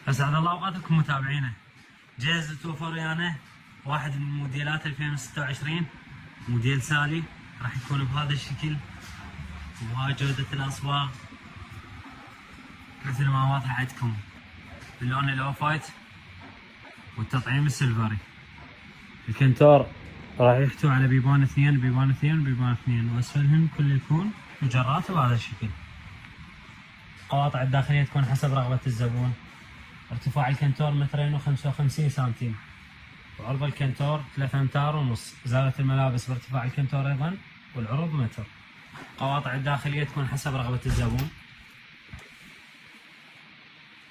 اسعد الله اوقاتكم متابعينا. جاهز لتوفر ويانا واحد من موديلات 2026 موديل سالي، راح يكون بهذا الشكل وبهاي جودة الاصباغ مثل ما واضح عندكم باللون الاوف وايت والتطعيم السيلفري. الكنتور راح يحتوي على بيبان اثنين بيبان اثنين واسفلهم كله يكون مجرات بهذا الشكل. القواطع الداخلية تكون حسب رغبة الزبون. ارتفاع الكنتور 2.55 سنتيم وعرض الكنتور 3.5 أمتار. زاوية الملابس بارتفاع الكنتور ايضا والعرض متر. القواطع الداخلية تكون حسب رغبة الزبون.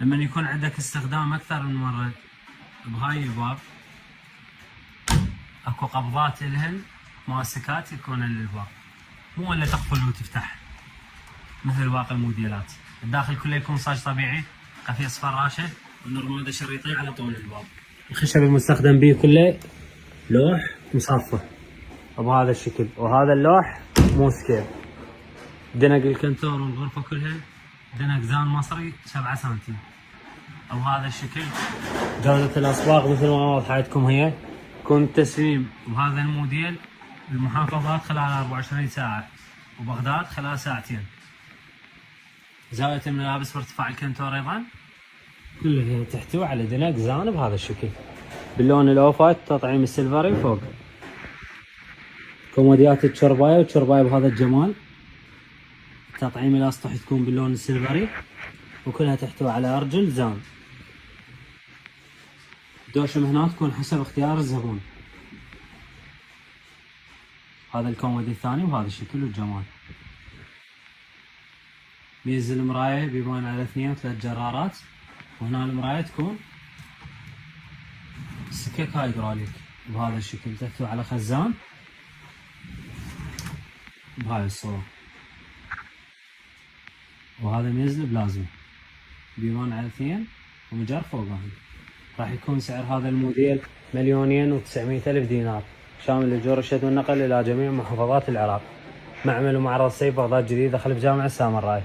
لما يكون عندك استخدام اكثر من مرة بهاي الباب اكو قبضات الهن مؤسكات يكون للباب، مو ولا تقفل وتفتح مثل باقي الموديلات. الداخل كله يكون صاج طبيعي، قفيص فراشه والنرماده شريطيه على طول الباب. الخشب المستخدم به كله لوح مصفى بهذا الشكل، وهذا اللوح مو سكيل. دنق الكنتور والغرفه كلها دنق زان مصري 7 سنتيم بهذا الشكل. جودة الاصباغ مثل ما واضحه عندكم هي يكون تسليم بهذا الموديل المحافظات خلال 24 ساعه وبغداد خلال ساعتين. زاوية الملابس بارتفاع الكنتور ايضا كلها تحتوي على دنق زان بهذا الشكل باللون الاوف وايت تطعيم السيلفري فوق. كوموديات التشربايه والتشربايه بهذا الجمال. تطعيم الاسطح تكون باللون السيلفري وكلها تحتوي على ارجل زان. دوشم هنا تكون حسب اختيار الزبون. هذا الكومودي الثاني بهذا الشكل والجمال. ميز المراية بيبان على 2 و3 جرارات، وهنا المراية تكون سكك هايدروليك بهذا الشكل تحتوي على خزان بهاي الصورة. وهذا ميز البلازما بيبان على 2 ومجر فوقهم. راح يكون سعر هذا الموديل 2,900,000 دينار شامل الاجور والشد والنقل الى جميع محافظات العراق. معمل ومعرض سيف بغداد جديد خلف جامع السامراي.